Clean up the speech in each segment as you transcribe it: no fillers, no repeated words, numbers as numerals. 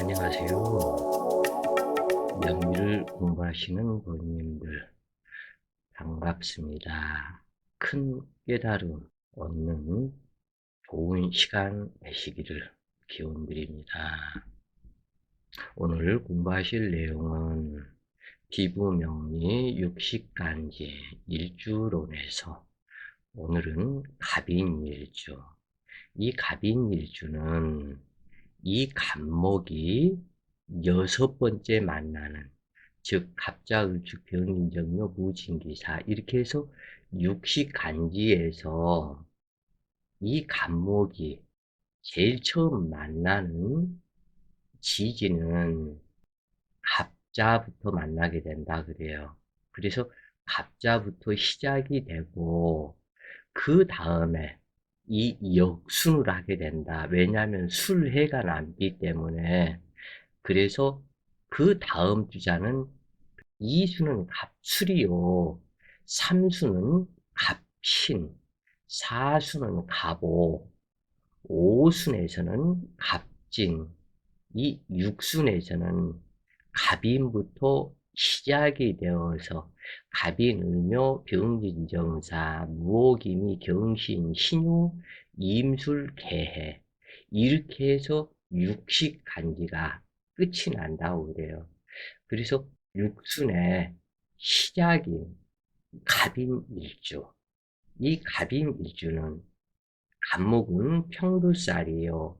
안녕하세요. 명리를 공부하시는 본인들 반갑습니다. 큰 깨달음 얻는 좋은 시간 되시기를 기원드립니다. 오늘 공부하실 내용은 피부명리 육식간지 일주론에서 오늘은 갑인일주. 이 갑인일주는 이 간목이 여섯 번째 만나는, 즉 갑자을축 병인정묘 무진기사 이렇게 해서 육식간지에서 이 간목이 제일 처음 만나는 지지는 갑자부터 만나게 된다 그래요. 그래서 갑자부터 시작이 되고 그 다음에 이 역순을 하게 된다. 왜냐하면 술해가 남기 때문에. 그래서 그 다음 주자는 2수는 갑술이요, 3수는 갑신, 4수는 갑오, 5순에서는 갑진, 이 6순에서는 갑인부터 시작이 되어서 갑인, 을묘, 병진정사, 무오기미, 경신, 신유, 임술, 개해 이렇게 해서 육식간지가 끝이 난다고 그래요. 그래서 육순의 시작인 갑인일주, 이 갑인일주는 간목은 평두살이요,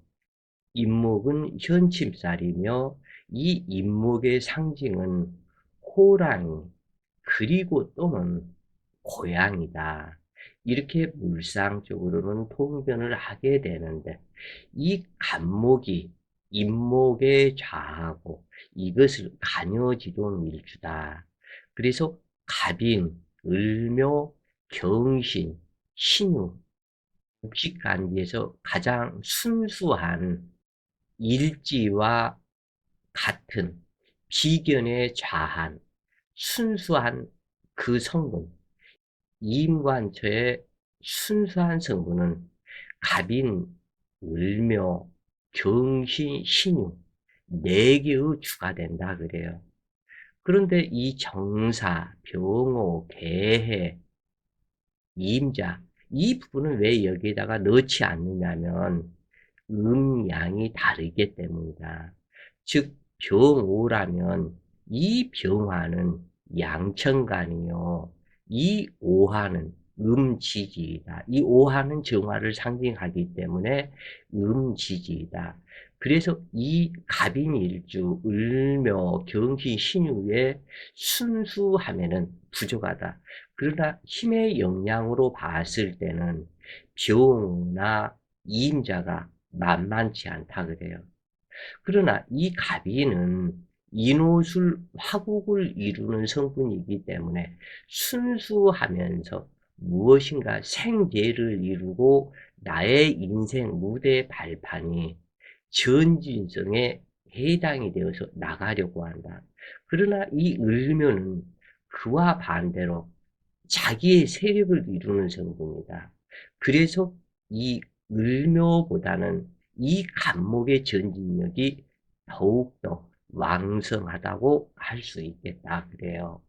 임목은 현침살이며 이 임목의 상징은 호랑이 그리고 또는 고양이다. 이렇게 물상적으로는 통변을 하게 되는데 이 간목이 임목에 좌하고 이것을 간여지동일주다. 그래서 갑인, 을묘, 경신, 신유, 육식간지에서 가장 순수한 일지와 같은 비견에 좌한 순수한 그 성분, 이임관처의 순수한 성분은 갑인, 을묘, 경신, 신유 네 개의 주가 된다 그래요. 그런데 이 정사, 병호, 개해, 이임자 이 부분은 왜 여기에다가 넣지 않느냐면 음양이 다르기 때문이다. 즉 병오라면 이 병화는 양천간이요, 이 오화는 음지지이다. 이 오화는 정화를 상징하기 때문에 음지지이다. 그래서 이 갑인일주, 을묘, 경신, 신유의 순수함에는 부족하다. 그러나 힘의 영향으로 봤을 때는 병나 이임자가 만만치 않다 그래요. 그러나 이 갑인은 인호술 화국을 이루는 성분이기 때문에 순수하면서 무엇인가 생계를 이루고 나의 인생 무대 발판이 전진성에 해당이 되어서 나가려고 한다. 그러나 이 을묘는 그와 반대로 자기의 세력을 이루는 성분이다. 그래서 이 을묘보다는 이 간목의 전진력이 더욱더 왕성하다고 할 수 있겠다 그래요.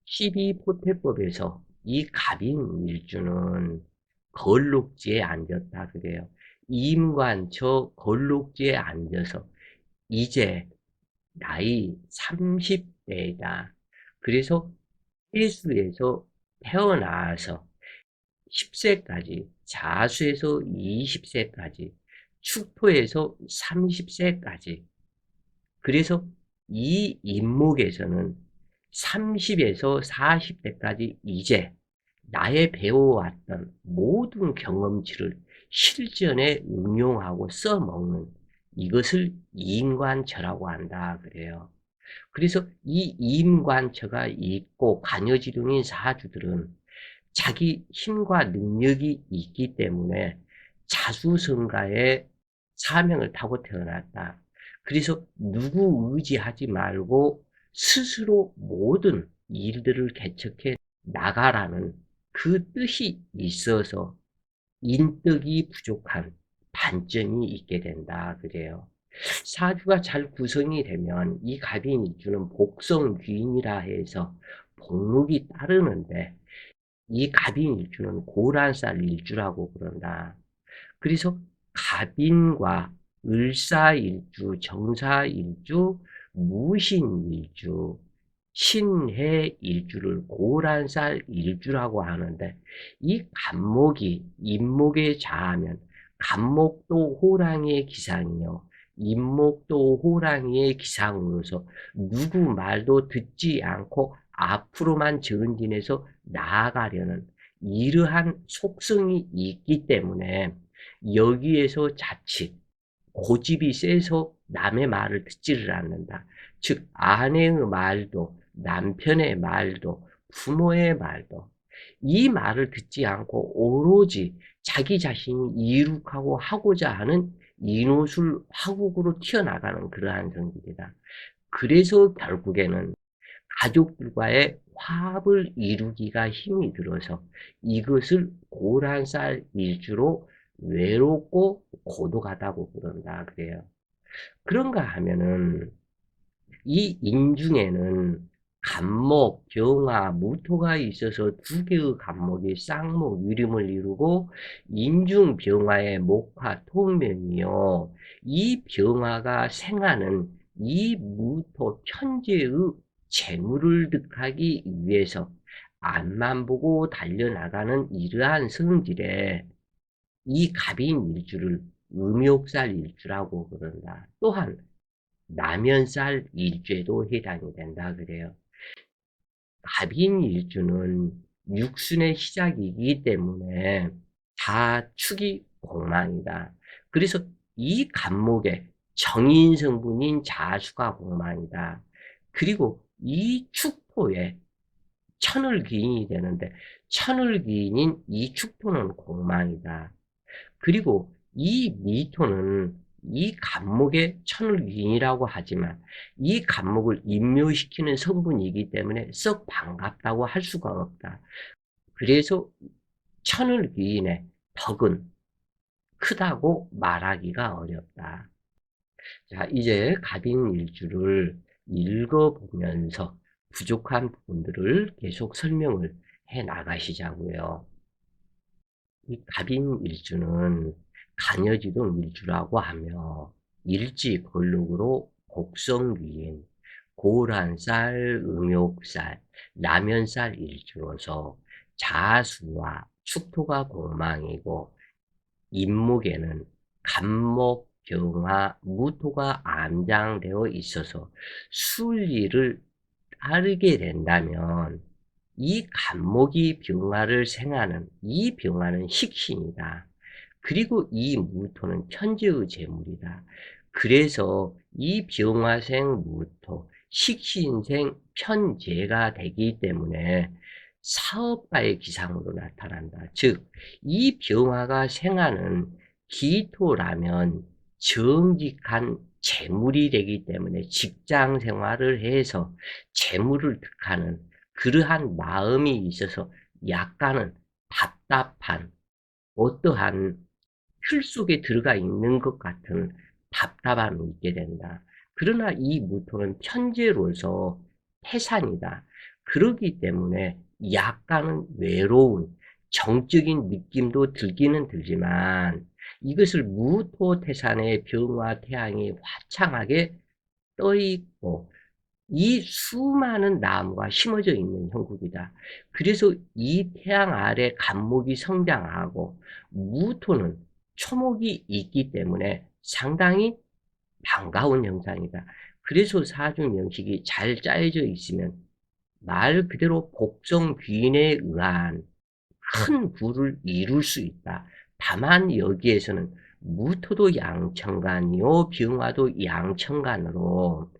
12포태법에서 이 갑인일주는 걸록지에 앉았다 그래요. 임관처 걸록지에 앉아서 이제 나이 30대이다. 그래서 해수에서 태어나서 10세까지, 자수에서 20세까지, 축토에서 30세까지. 그래서 이 임목에서는 30에서 40대까지 이제 나의 배워왔던 모든 경험치를 실전에 응용하고 써먹는 이것을 인관처라고 한다 그래요. 그래서 이 임관처가 있고 관여지룡인 사주들은 자기 힘과 능력이 있기 때문에 자수성가의 사명을 타고 태어났다. 그래서 누구 의지하지 말고 스스로 모든 일들을 개척해 나가라는 그 뜻이 있어서 인덕이 부족한 반점이 있게 된다 그래요. 사주가 잘 구성이 되면 이 갑인일주는 복성귀인이라 해서 복禄이 따르는데 이 갑인일주는 고란살일주라고 그런다. 그래서 갑인과 을사일주, 정사일주, 무신일주, 신해일주를 고란살일주라고 하는데 이 갑목이 임목에 자하면 갑목도 호랑이의 기상이요 임목도 호랑이의 기상으로서 누구 말도 듣지 않고 앞으로만 전진해서 나아가려는 이러한 속성이 있기 때문에 여기에서 자칫 고집이 세서 남의 말을 듣지를 않는다. 즉 아내의 말도 남편의 말도 부모의 말도 이 말을 듣지 않고 오로지 자기 자신이 이룩하고 하고자 하는 인호술 화국으로 튀어나가는 그러한 성질이다. 그래서 결국에는 가족들과의 화합을 이루기가 힘이 들어서 이것을 고란살 일주로 외롭고 고독하다고 그런다 그래요. 그런가 하면은 이 인중에는 간목, 병화, 무토가 있어서 두 개의 간목이 쌍목, 유림을 이루고 인중 병화의 목화, 통면이요. 이 병화가 생하는 이 무토 편재의 재물을 득하기 위해서 앞만 보고 달려나가는 이러한 성질에 이 갑인 일주를 음욕살 일주라고 그런다. 또한 남연살 일주에도 해당이 된다 그래요. 갑인 일주는 육순의 시작이기 때문에 자축이 공망이다. 그래서 이 간목에 정인 성분인 자수가 공망이다. 그리고 이 축토에 천을기인이 되는데 천을기인인 이 축토는 공망이다. 그리고 이 미토는 이 간목의 천을귀인이라고 하지만 이 간목을 임묘시키는 성분이기 때문에 썩 반갑다고 할 수가 없다. 그래서 천을귀인의 덕은 크다고 말하기가 어렵다. 자, 이제 갑인일주를 읽어보면서 부족한 부분들을 계속 설명을 해 나가시자고요. 이 갑인일주는 간여지동 일주라고 하며 일지 골록으로 곡성위인, 고란살, 음욕살, 라면살 일주로서 자수와 축토가 공망이고 임목에는 간목, 병화, 무토가 암장되어 있어서 순리를 따르게 된다면 이 간목이 병화를 생하는 이 병화는 식신이다. 그리고 이 무토는 편재의 재물이다. 그래서 이 병화생 무토, 식신생 편재가 되기 때문에 사업가의 기상으로 나타난다. 즉, 이 병화가 생하는 기토라면 정직한 재물이 되기 때문에 직장 생활을 해서 재물을 득하는 그러한 마음이 있어서 약간은 답답한 어떠한 틀 속에 들어가 있는 것 같은 답답함이 있게 된다. 그러나 이 무토는 편재로서 태산이다. 그러기 때문에 약간은 외로운 정적인 느낌도 들기는 들지만 이것을 무토태산의 병화 태양이 화창하게 떠 있고 이 수많은 나무가 심어져 있는 형국이다. 그래서 이 태양 아래 간목이 성장하고 무토는 초목이 있기 때문에 상당히 반가운 형상이다. 그래서 사주 명식이 잘 짜여져 있으면 말 그대로 복성귀인에 의한 큰 부를 이룰 수 있다. 다만 여기에서는 무토도 양천간이요 병화도 양천간으로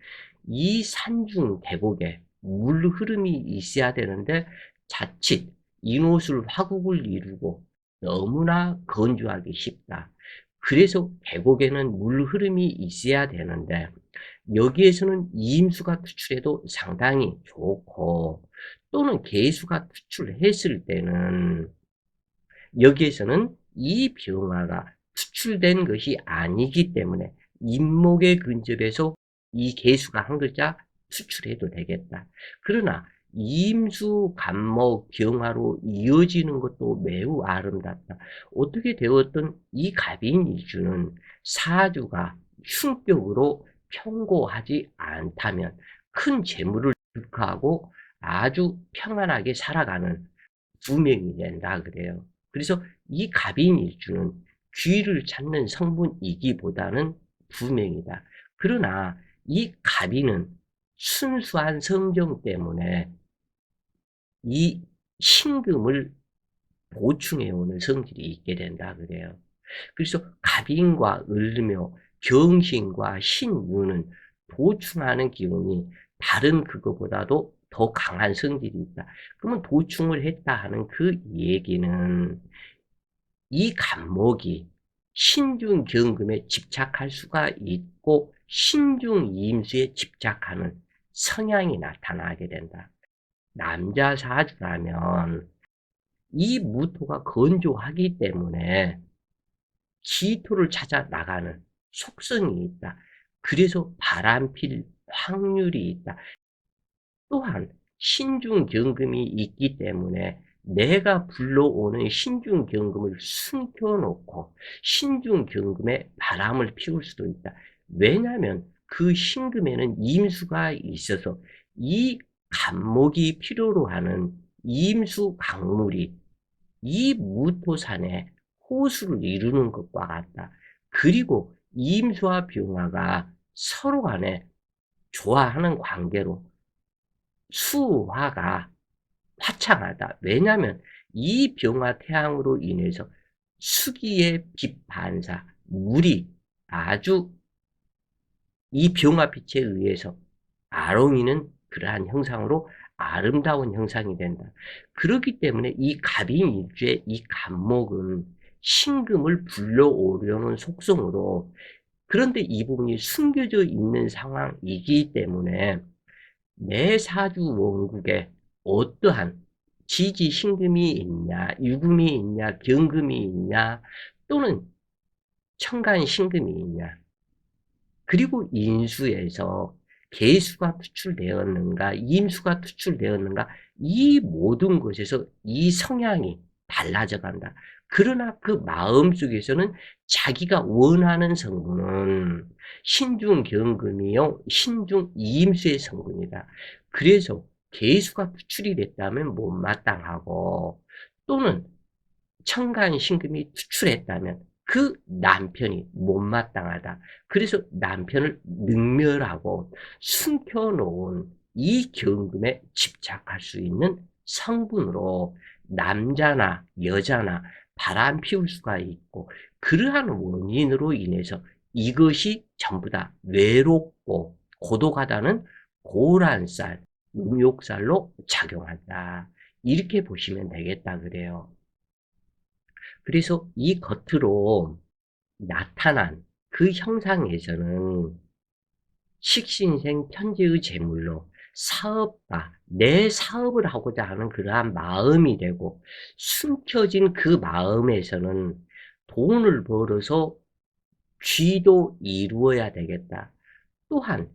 이 산중 계곡에 물 흐름이 있어야 되는데 자칫 인호술 화국을 이루고 너무나 건조하기 쉽다. 그래서 계곡에는 물 흐름이 있어야 되는데 여기에서는 이임수가 투출해도 상당히 좋고 또는 개수가 투출했을 때는 여기에서는 이 병화가 투출된 것이 아니기 때문에 임목에 근접해서 이 개수가 한 글자 수출해도 되겠다. 그러나 임수, 간목, 경화로 이어지는 것도 매우 아름답다. 어떻게 되었든 이 갑인일주는 사주가 흉격으로 평고하지 않다면 큰 재물을 득하고 아주 평안하게 살아가는 두명이 된다 그래요. 그래서 이 갑인일주는 귀를 찾는 성분이기보다는 두명이다. 그러나 이 갑인은 순수한 성정 때문에 이 신금을 보충해오는 성질이 있게 된다 그래요. 그래서 갑인과 을묘, 경신과 신유는 보충하는 기운이 다른 그거보다도 더 강한 성질이 있다. 그러면 보충을 했다 하는 그 얘기는 이 간목이 신중경금에 집착할 수가 있고 신중이임수에 집착하는 성향이 나타나게 된다. 남자 사주라면 이 무토가 건조하기 때문에 기토를 찾아 나가는 속성이 있다. 그래서 바람필 확률이 있다. 또한 신중경금이 있기 때문에 내가 불러오는 신중경금을 숨겨놓고 신중경금에 바람을 피울 수도 있다. 왜냐하면 그 신금에는 임수가 있어서 이 간목이 필요로 하는 임수 강물이 이 무토산에 호수를 이루는 것과 같다. 그리고 임수와 병화가 서로 간에 좋아하는 관계로 수화가 화창하다. 왜냐하면 이 병화 태양으로 인해서 수기의 빛 반사, 물이 아주 이 병화빛에 의해서 아롱이는 그러한 형상으로 아름다운 형상이 된다. 그렇기 때문에 이 갑인일주의 이 갑목은 신금을 불러오려는 속성으로 그런데 이 부분이 숨겨져 있는 상황이기 때문에 내 사주 원국에 어떠한 지지 신금이 있냐, 유금이 있냐, 경금이 있냐, 또는 천간 신금이 있냐, 그리고 인수에서 개수가 투출되었는가, 임수가 투출되었는가, 이 모든 것에서 이 성향이 달라져 간다. 그러나 그 마음 속에서는 자기가 원하는 성분은 신중경금이요, 신중이임수의 성분이다. 그래서 개수가 투출이 됐다면 못마땅하고 또는 천간신금이 투출했다면 그 남편이 못마땅하다. 그래서 남편을 능멸하고 숨겨놓은 이 경금에 집착할 수 있는 성분으로 남자나 여자나 바람 피울 수가 있고 그러한 원인으로 인해서 이것이 전부 다 외롭고 고독하다는 고란살, 음욕살로 작용한다. 이렇게 보시면 되겠다 그래요. 그래서 이 겉으로 나타난 그 형상에서는 식신생 편재의 제물로 사업가, 내 사업을 하고자 하는 그러한 마음이 되고 숨겨진 그 마음에서는 돈을 벌어서 귀도 이루어야 되겠다. 또한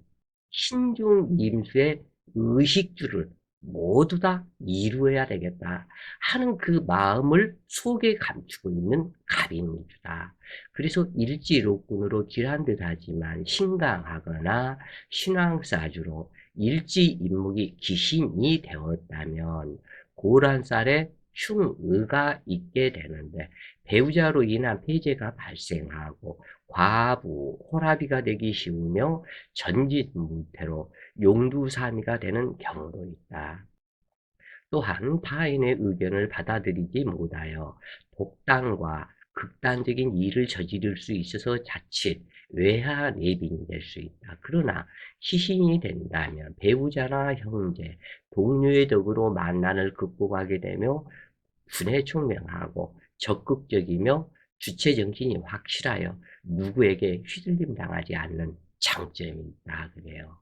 신중임수의 의식주를 모두 다 이루어야 되겠다 하는 그 마음을 속에 감추고 있는 갑인일주다. 그래서 일지록군으로 길한 듯 하지만 신강하거나 신왕사주로 일지인목이 기신이 되었다면 고란살에 흉의가 있게 되는데 배우자로 인한 폐재가 발생하고 과부, 호라비가 되기 쉬우며 전짓무태로 용두사미가 되는 경우도 있다. 또한 타인의 의견을 받아들이지 못하여 독단과 극단적인 일을 저지를 수 있어서 자칫 외하 내빈이 될 수 있다. 그러나 시신이 된다면 배우자나 형제, 동료의 덕으로 만난을 극복하게 되며 분에 총명하고 적극적이며 주체정신이 확실하여 누구에게 휘둘림 당하지 않는 장점이 있다 그래요.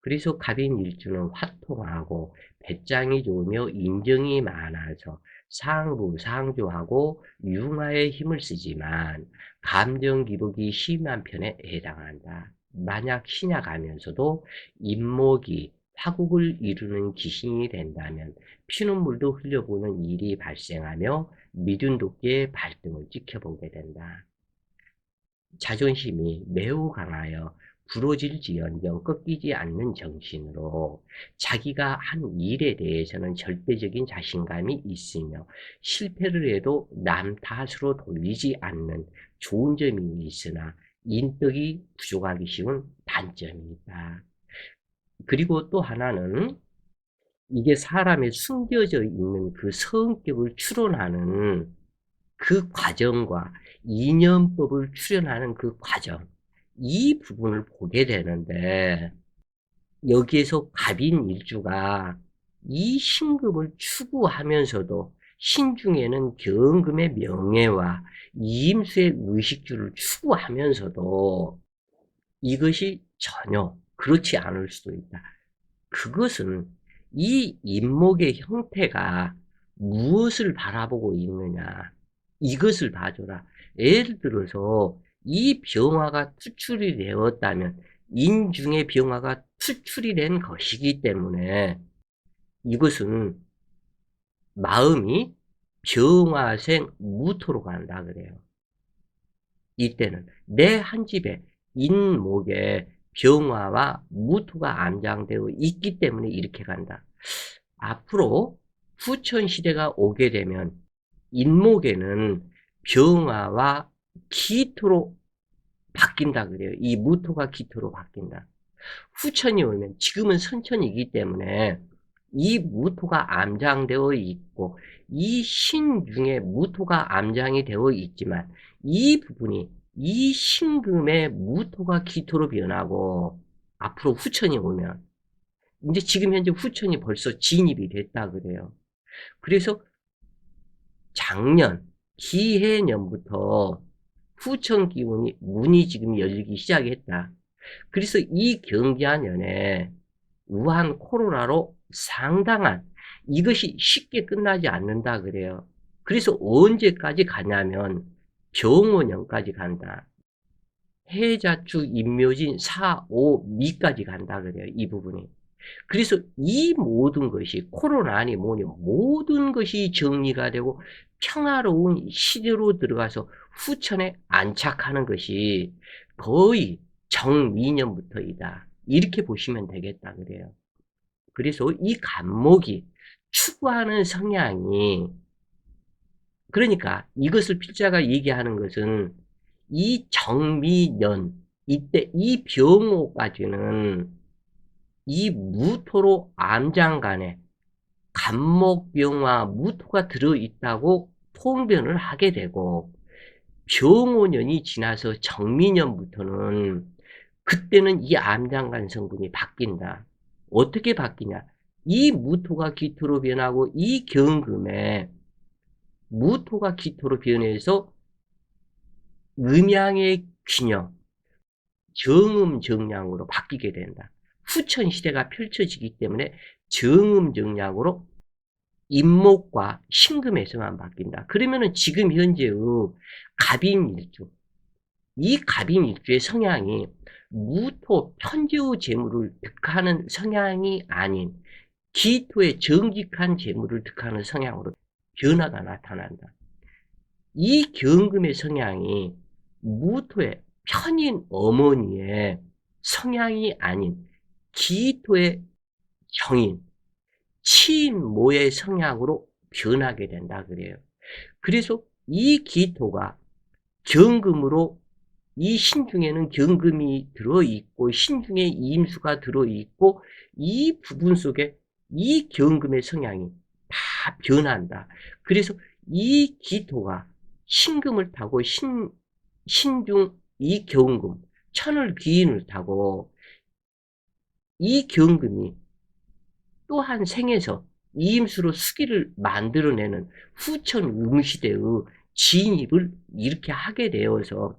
그래서 갑인일주는 화통하고 배짱이 좋으며 인정이 많아서 상부, 상조하고 융화에 힘을 쓰지만 감정 기복이 심한 편에 해당한다. 만약 신약하면서도 인목이 화국을 이루는 기신이 된다면 피눈물도 흘려보는 일이 발생하며 미둔 도끼의 발등을 지켜보게 된다. 자존심이 매우 강하여 부러질지언정 꺾이지 않는 정신으로 자기가 한 일에 대해서는 절대적인 자신감이 있으며 실패를 해도 남 탓으로 돌리지 않는 좋은 점이 있으나 인덕이 부족하기 쉬운 단점이 있다. 그리고 또 하나는 이게 사람의 숨겨져 있는 그 성격을 추론하는 그 과정과 이념법을 추론하는 그 과정, 이 부분을 보게 되는데 여기에서 갑인일주가 이 신금을 추구하면서도 신중에는 경금의 명예와 이임수의 의식주를 추구하면서도 이것이 전혀 그렇지 않을 수도 있다. 그것은 이 인목의 형태가 무엇을 바라보고 있느냐, 이것을 봐줘라. 예를 들어서 이 병화가 투출이 되었다면 인중의 병화가 투출이 된 것이기 때문에 이것은 마음이 병화생 무토로 간다 그래요. 이때는 내 한 집에 인목에 병화와 무토가 암장되어 있기 때문에 이렇게 간다. 앞으로 후천시대가 오게 되면 인목에는 병화와 기토로 바뀐다 그래요. 이 무토가 기토로 바뀐다. 후천이 오면 지금은 선천이기 때문에 이 무토가 암장되어 있고 이 신중에 무토가 암장이 되어 있지만 이 부분이 이 신금의 무토가 기토로 변하고 앞으로 후천이 오면 이제 지금 현재 후천이 벌써 진입이 됐다 그래요. 그래서 작년 기해년부터 후천 기운이 문이 지금 열리기 시작했다. 그래서 이 경자년에 우한 코로나로 상당한 이것이 쉽게 끝나지 않는다 그래요. 그래서 언제까지 가냐면 병원년까지 간다. 해자축 인묘진 4, 5, 미까지 간다 그래요. 이 부분이. 그래서 이 모든 것이 코로나니 뭐니 모든 것이 정리가 되고 평화로운 시대로 들어가서 후천에 안착하는 것이 거의 정미년부터이다. 이렇게 보시면 되겠다 그래요. 그래서 이 간목이 추구하는 성향이 그러니까 이것을 필자가 얘기하는 것은 이 정미년 이때 이 병호까지는 이 무토로 암장간에 간목병화 무토가 들어있다고 통변을 하게 되고 병오년이 지나서 정미년부터는 그때는 이 암장간 성분이 바뀐다. 어떻게 바뀌냐? 이 무토가 기토로 변하고 이 경금에 무토가 기토로 변해서 음양의 균형, 정음정량으로 바뀌게 된다. 후천시대가 펼쳐지기 때문에 정음정량으로 인목과 신금에서만 바뀐다. 그러면은 지금 현재의 갑인일주, 이 갑인일주의 성향이 무토 편재의 재물을 득하는 성향이 아닌 기토의 정직한 재물을 득하는 성향으로 변화가 나타난다. 이 경금의 성향이 무토의 편인 어머니의 성향이 아닌 기토의 정인, 친모의 성향으로 변하게 된다 그래요. 그래서 이 기토가 경금으로 이 신중에는 경금이 들어있고 신중에 임수가 들어있고 이 부분 속에 이 경금의 성향이 다 변한다. 그래서 이 기토가 신금을 타고 신중 이 경금 천을 귀인을 타고 이 경금이 또한 생에서 이임수로 수기를 만들어내는 후천 음시대의 진입을 이렇게 하게 되어서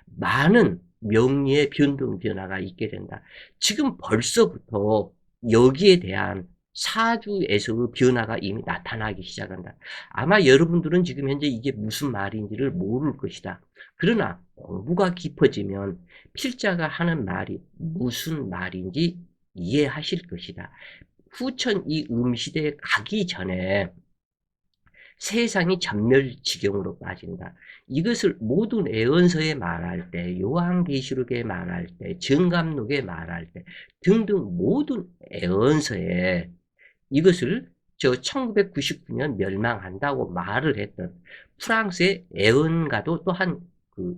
많은 명리의 변동 변화가 있게 된다. 지금 벌써부터 여기에 대한 사주에서의 변화가 이미 나타나기 시작한다. 아마 여러분들은 지금 현재 이게 무슨 말인지를 모를 것이다. 그러나 공부가 깊어지면 필자가 하는 말이 무슨 말인지 이해하실 것이다. 후천 이 음시대에 가기 전에 세상이 전멸지경으로 빠진다. 이것을 모든 애언서에 말할 때, 요한계시록에 말할 때, 정감록에 말할 때 등등 모든 애언서에 이것을 1999년 멸망한다고 말을 했던 프랑스의 애언가도 또한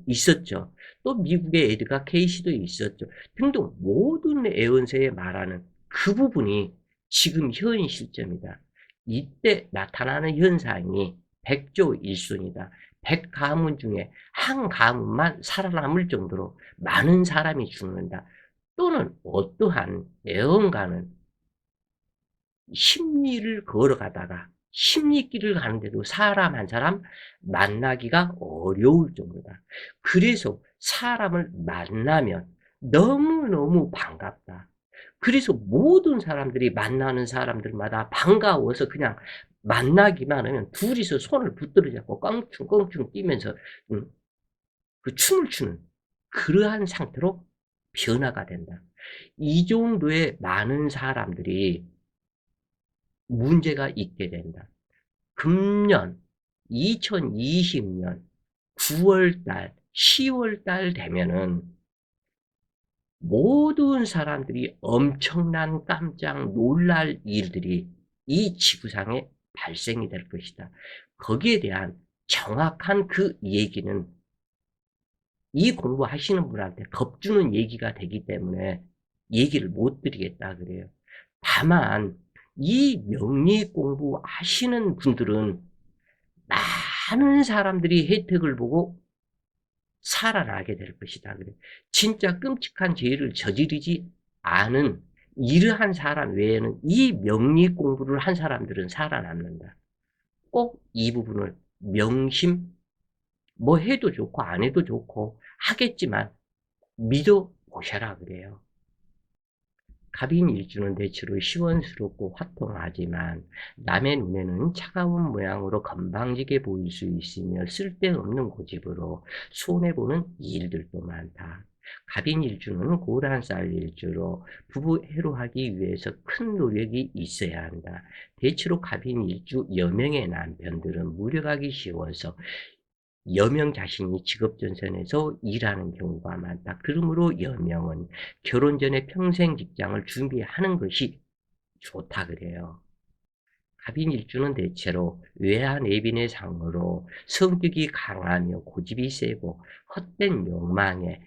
있었죠. 또 미국의 에드가 케이시도 있었죠. 등등 모든 애언서에 말하는 그 부분이 지금 현 시점이다. 이때 나타나는 현상이 백조일순이다. 100가문 중에 한 가문만 살아남을 정도로 많은 사람이 죽는다. 또는 어떠한 애언가는 심리를 걸어가다가 심리길을 가는데도 사람 한 사람 만나기가 어려울 정도다. 그래서 사람을 만나면 너무너무 반갑다. 그래서 모든 사람들이 만나는 사람들마다 반가워서 그냥 만나기만 하면 둘이서 손을 붙들어 잡고 껑충껑충 뛰면서 그 춤을 추는 그러한 상태로 변화가 된다. 이 정도의 많은 사람들이 문제가 있게 된다. 금년 2020년 9월달, 10월달 되면은 모든 사람들이 엄청난 깜짝 놀랄 일들이 이 지구상에 발생이 될 것이다. 거기에 대한 정확한 그 얘기는 이 공부하시는 분한테 겁주는 얘기가 되기 때문에 얘기를 못 드리겠다 그래요. 다만 이 명리 공부하시는 분들은 많은 사람들이 혜택을 보고 살아나게 될 것이다 그래요. 진짜 끔찍한 죄를 저지르지 않은 이러한 사람 외에는 이 명리 공부를 한 사람들은 살아남는다. 꼭 이 부분을 명심, 뭐 해도 좋고 안 해도 좋고 하겠지만 믿어 보셔라 그래요. 갑인일주는 대체로 시원스럽고 화통하지만 남의 눈에는 차가운 모양으로 건방지게 보일 수 있으며 쓸데없는 고집으로 손해보는 일들도 많다. 갑인일주는 고단쌀 일주로 부부 해로하기 위해서 큰 노력이 있어야 한다. 대체로 갑인일주 여명의 남편들은 무력하기 쉬워서 여명 자신이 직업전선에서 일하는 경우가 많다. 그러므로 여명은 결혼 전에 평생 직장을 준비하는 것이 좋다 그래요. 갑인일주는 대체로 외하 내빈의 상으로 성격이 강하며 고집이 세고 헛된 욕망에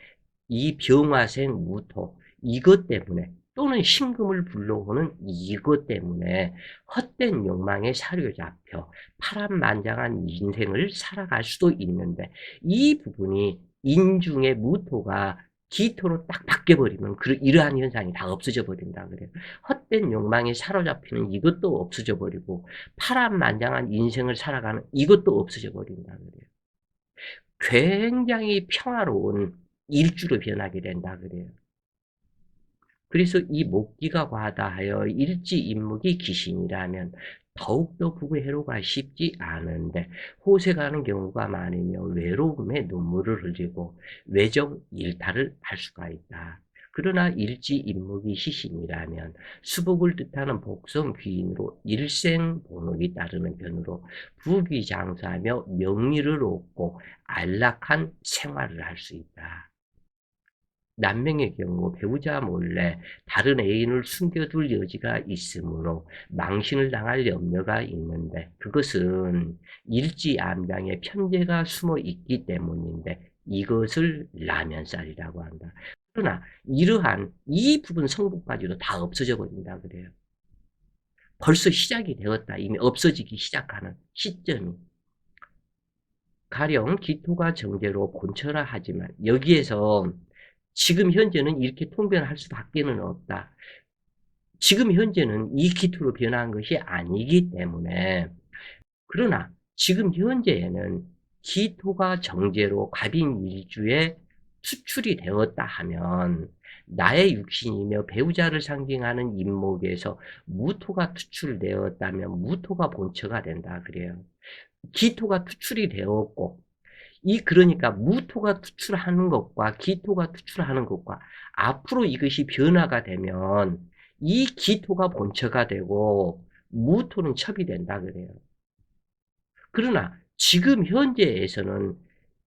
이 병화생 무토 이것 때문에 또는 신금을 불러오는 이것 때문에 헛된 욕망에 사로잡혀 파란만장한 인생을 살아갈 수도 있는데 이 부분이 인중의 무토가 기토로 딱 바뀌어버리면 이러한 현상이 다 없어져 버린다 그래요. 헛된 욕망에 사로잡히는 이것도 없어져 버리고 파란만장한 인생을 살아가는 이것도 없어져 버린다 그래요. 굉장히 평화로운 일주로 변하게 된다 그래요. 그래서 이 목기가 과다하여 일지임목이 귀신이라면 더욱더 부부해로가 쉽지 않은데 호색하는 경우가 많으며 외로움에 눈물을 흘리고 외정 일탈을 할 수가 있다. 그러나 일지임목이 시신이라면 수복을 뜻하는 복성 귀인으로 일생본업이 따르는 편으로 부귀장사하며 명리를 얻고 안락한 생활을 할 수 있다. 남명의 경우 배우자 몰래 다른 애인을 숨겨둘 여지가 있으므로 망신을 당할 염려가 있는데 그것은 일지암장에 편제가 숨어 있기 때문인데 이것을 라면살이라고 한다. 그러나 이러한 이 부분 성분까지도 다 없어져 버린다 그래요. 벌써 시작이 되었다. 이미 없어지기 시작하는 시점이. 가령 기토가 정제로 곤처라 하지만 여기에서 지금 현재는 이렇게 통변할 수밖에는 없다. 지금 현재는 이 기토로 변한 것이 아니기 때문에 그러나 지금 현재에는 기토가 정제로 갑인일주에 투출이 되었다 하면 나의 육신이며 배우자를 상징하는 인목에서 무토가 투출되었다면 무토가 본처가 된다 그래요. 기토가 투출이 되었고 그러니까 무토가 투출하는 것과 기토가 투출하는 것과 앞으로 이것이 변화가 되면 이 기토가 본처가 되고 무토는 첩이 된다 그래요. 그러나 지금 현재에서는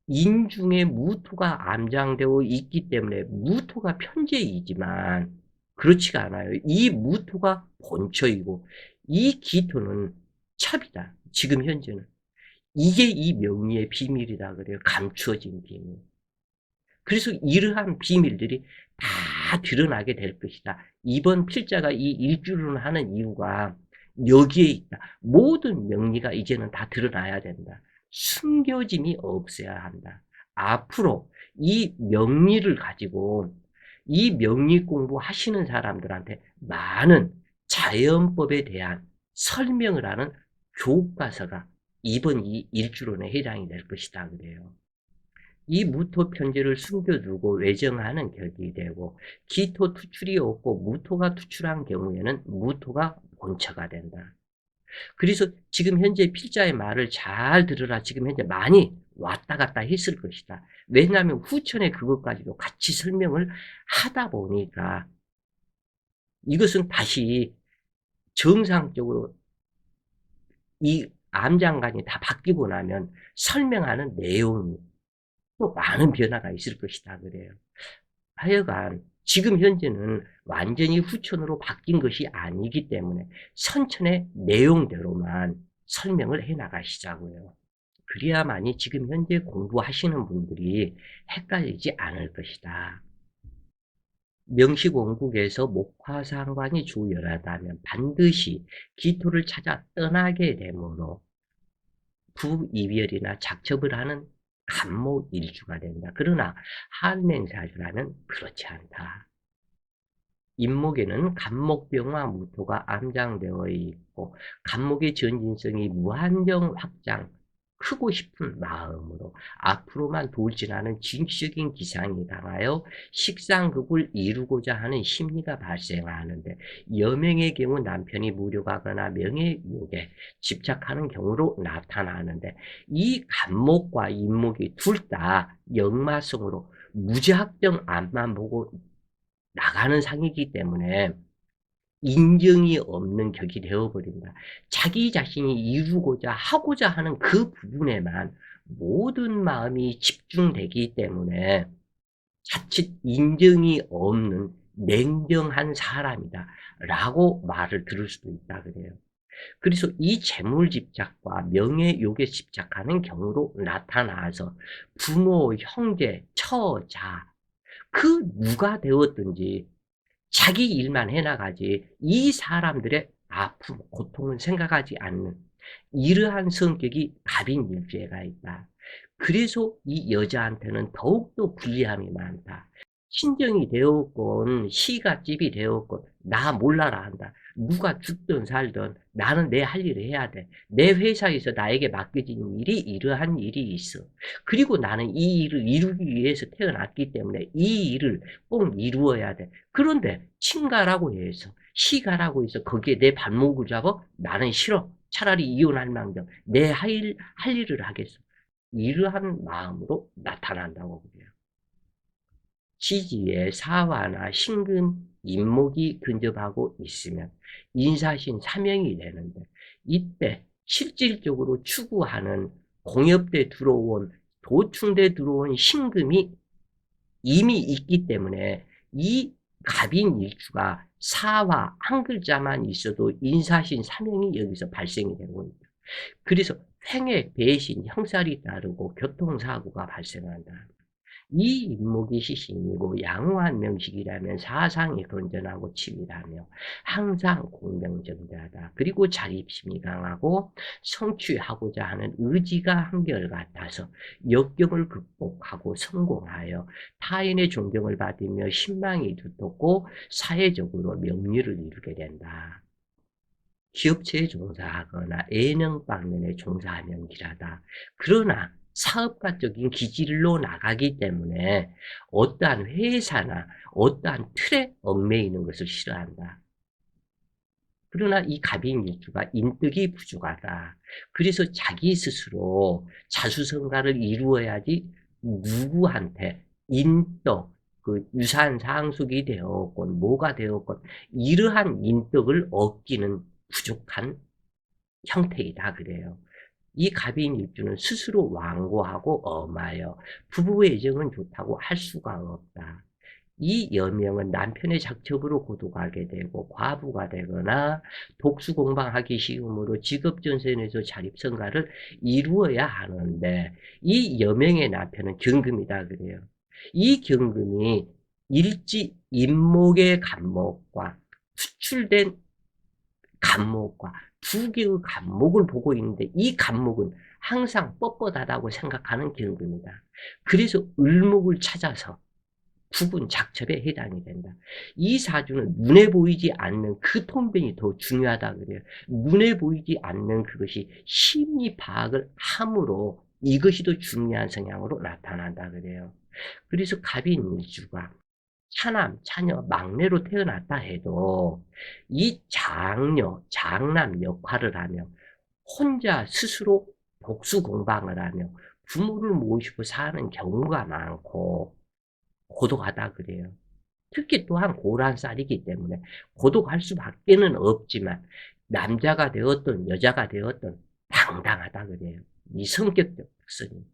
인중에 무토가 암장되어 있기 때문에 무토가 편재이지만 그렇지가 않아요. 이 무토가 본처이고 이 기토는 첩이다. 지금 현재는. 이게 이 명리의 비밀이다 그래요. 감추어진 비밀. 그래서 이러한 비밀들이 다 드러나게 될 것이다. 이번 필자가 이 일주를 하는 이유가 여기에 있다. 모든 명리가 이제는 다 드러나야 된다. 숨겨짐이 없어야 한다. 앞으로 이 명리를 가지고 이 명리 공부하시는 사람들한테 많은 자연법에 대한 설명을 하는 교과서가 이번 이 일주론에 해당이 될 것이다 그래요. 이 무토 편지를 숨겨두고 외정하는 격이 되고 기토 투출이 없고 무토가 투출한 경우에는 무토가 본처가 된다. 그래서 지금 현재 필자의 말을 잘 들으라. 지금 현재 많이 왔다 갔다 했을 것이다. 왜냐하면 후천에 그것까지도 같이 설명을 하다 보니까 이것은 다시 정상적으로 이 암장관이 다 바뀌고 나면 설명하는 내용이 또 많은 변화가 있을 것이다 그래요. 하여간 지금 현재는 완전히 후천으로 바뀐 것이 아니기 때문에 선천의 내용대로만 설명을 해 나가시자고요. 그래야만이 지금 현재 공부하시는 분들이 헷갈리지 않을 것이다. 명시공국에서 목화상관이 주열하다면 반드시 기토를 찾아 떠나게 되므로 부이별이나 작첩을 하는 간목일주가 된다. 그러나 한맹사주라면 그렇지 않다. 인목에는 간목병화 무토가 암장되어 있고 간목의 전진성이 무한정 확장 크고 싶은 마음으로 앞으로만 돌진하는 진취적인 기상이 강하여 식상극을 이루고자 하는 심리가 발생하는데 여명의 경우 남편이 무력하거나 명예욕에 집착하는 경우로 나타나는데 이 간목과 인목이 둘 다 역마성으로 무지학정 앞만 보고 나가는 상이기 때문에 인정이 없는 격이 되어버린다. 자기 자신이 이루고자 하고자 하는 그 부분에만 모든 마음이 집중되기 때문에 자칫 인정이 없는 냉정한 사람이다 라고 말을 들을 수도 있다 그래요. 그래서 이 재물 집착과 명예욕에 집착하는 경우로 나타나서 부모, 형제, 처자 그 누가 되었든지 자기 일만 해나가지 이 사람들의 아픔, 고통을 생각하지 않는 이러한 성격이 갑인 일주에가 있다. 그래서 이 여자한테는 더욱더 불리함이 많다. 친정이 되었건 시가집이 되었건 나 몰라라 한다. 누가 죽든 살든 나는 내 할 일을 해야 돼. 내 회사에서 나에게 맡겨진 일이 이러한 일이 있어. 그리고 나는 이 일을 이루기 위해서 태어났기 때문에 이 일을 꼭 이루어야 돼. 그런데 친가라고 해서 시가라고 해서 거기에 내 발목을 잡아 나는 싫어. 차라리 이혼할 망정 내 할 일을 하겠어. 이러한 마음으로 나타난다고 그래요. 지지에 사화나 신금, 인목이 근접하고 있으면 인사신 사명이 되는데 이때 실질적으로 추구하는 공업대 들어온 도충대 들어온 신금이 이미 있기 때문에 이 갑인 일주가 사화 한 글자만 있어도 인사신 사명이 여기서 발생이 되는 겁니다. 그래서 횡액, 배신, 형살이 따르고 교통사고가 발생한다. 이 인목이 시신이고 양호한 명식이라면 사상이 건전하고 치밀하며 항상 공명정대하다. 그리고 자립심이 강하고 성취하고자 하는 의지가 한결같아서 역경을 극복하고 성공하여 타인의 존경을 받으며 신망이 두텁고 사회적으로 명리를 이루게 된다. 기업체에 종사하거나 예능 방면에 종사하면 길하다. 그러나 사업가적인 기질로 나가기 때문에 어떠한 회사나 어떠한 틀에 얽매이는 것을 싫어한다. 그러나 이 갑인 일주가 인덕이 부족하다. 그래서 자기 스스로 자수성가를 이루어야지 누구한테 인덕, 그 유산 상속이 되었건 뭐가 되었건 이러한 인덕을 얻기는 부족한 형태이다 그래요. 이 갑인 일주는 스스로 완고하고 엄하여 부부의 애정은 좋다고 할 수가 없다. 이 여명은 남편의 작첩으로 고독하게 되고 과부가 되거나 독수공방하기 쉬우므로 직업전선에서 자립성가를 이루어야 하는데 이 여명의 남편은 경금이다 그래요. 이 경금이 일지 임목의 간목과 수출된 간목과 두 개의 간목을 보고 있는데 이 간목은 항상 뻣뻣하다고 생각하는 경금이다. 그래서 을목을 찾아서 부분 작첩에 해당이 된다. 이 사주는 눈에 보이지 않는 그 통변이 더 중요하다 그래요. 눈에 보이지 않는 그것이 심리 파악을 함으로 이것이 더 중요한 성향으로 나타난다 그래요. 그래서 갑인 일주가 차남, 차녀, 막내로 태어났다 해도 이 장녀, 장남 역할을 하며 혼자 스스로 복수공방을 하며 부모를 모시고 사는 경우가 많고 고독하다 그래요. 특히 또한 고란살이기 때문에 고독할 수밖에는 없지만 남자가 되었든 여자가 되었든 당당하다 그래요. 이 성격적 특성이.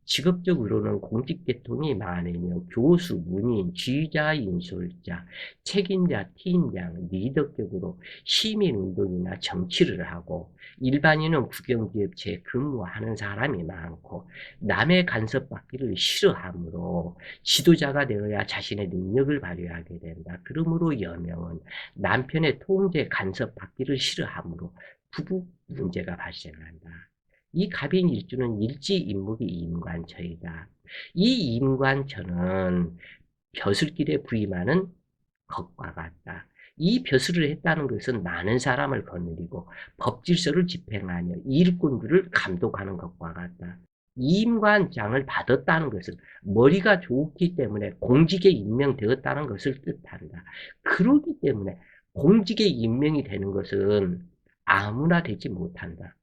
직업적으로는 공직계통이 많으며 교수, 문인, 쥐자, 인솔자, 책임자, 팀장, 리더격으로 시민운동이나 정치를 하고 일반인은 국영기업체에 근무하는 사람이 많고 남의 간섭받기를 싫어하므로 지도자가 되어야 자신의 능력을 발휘하게 된다. 그러므로 여명은 남편의 통제 간섭받기를 싫어하므로 부부 문제가 발생한다. 이 갑인 일주는 일지 임목이 임관처이다. 이 임관처는 벼슬길에 부임하는 것과 같다. 이 벼슬을 했다는 것은 많은 사람을 거느리고 법질서를 집행하며 일꾼들을 감독하는 것과 같다. 임관장을 받았다는 것은 머리가 좋기 때문에 공직에 임명되었다는 것을 뜻한다. 그렇기 때문에 공직에 임명이 되는 것은 아무나 되지 못한다.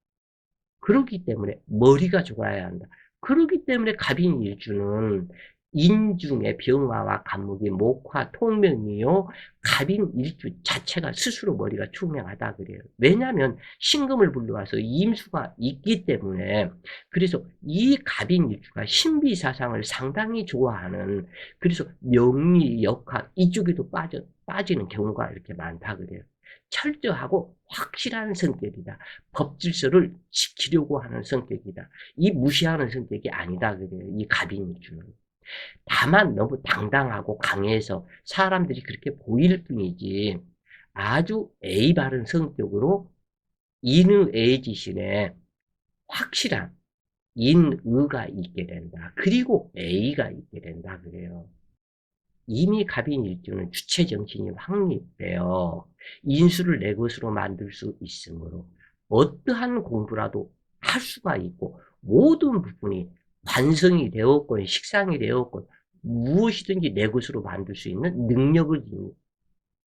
그렇기 때문에 머리가 좋아야 한다. 그렇기 때문에 갑인 일주는 인중의 병화와 간목이 목화 통명이요. 갑인 일주 자체가 스스로 머리가 투명하다 그래요. 왜냐하면 신금을 불러와서 임수가 있기 때문에 그래서 이 갑인 일주가 신비사상을 상당히 좋아하는 그래서 명리, 역학 이쪽에도 빠지는 경우가 이렇게 많다 그래요. 철저하고 확실한 성격이다. 법질서를 지키려고 하는 성격이다. 이 무시하는 성격이 아니다 그래요. 이 갑인일주는. 다만 너무 당당하고 강해서 사람들이 그렇게 보일 뿐이지 아주 예의 바른 성격으로 인의애지신에 확실한 인의가 있게 된다. 그리고 예의가 있게 된다 그래요. 이미 갑인 일주는 주체 정신이 확립되어 인수를 내 것으로 만들 수 있으므로 어떠한 공부라도 할 수가 있고 모든 부분이 관성이 되었건 식상이 되었건 무엇이든지 내 것으로 만들 수 있는 능력을 이미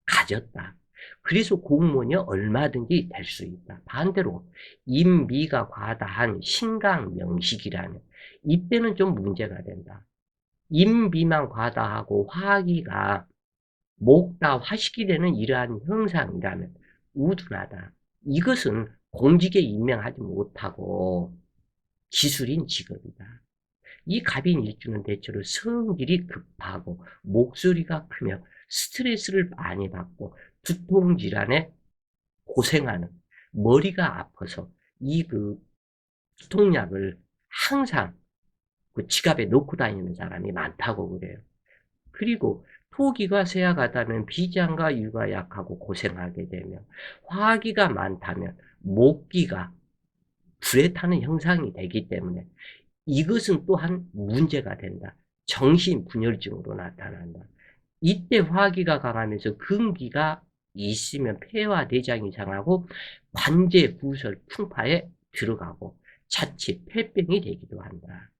가졌다. 그래서 공무원이 얼마든지 될 수 있다. 반대로 인미가 과다한 신강명식이라는 이때는 좀 문제가 된다. 인비만 과다하고 화기가 목다 화식이 되는 이러한 형상이라면 우둔하다. 이것은 공직에 임명하지 못하고 기술인 직업이다. 이 갑인 일주는 대체로 성질이 급하고 목소리가 크며 스트레스를 많이 받고 두통 질환에 고생하는 머리가 아파서 이 두통약을 항상 그 지갑에 넣고 다니는 사람이 많다고 그래요. 그리고 토기가 쇠약하다면 비장과 유가 약하고 고생하게 되며 화기가 많다면 목기가 불에 타는 형상이 되기 때문에 이것은 또한 문제가 된다. 정신분열증으로 나타난다. 이때 화기가 강하면서 금기가 있으면 폐와 내장이 상하고 관제, 구설, 풍파에 들어가고 자칫 폐병이 되기도 한다.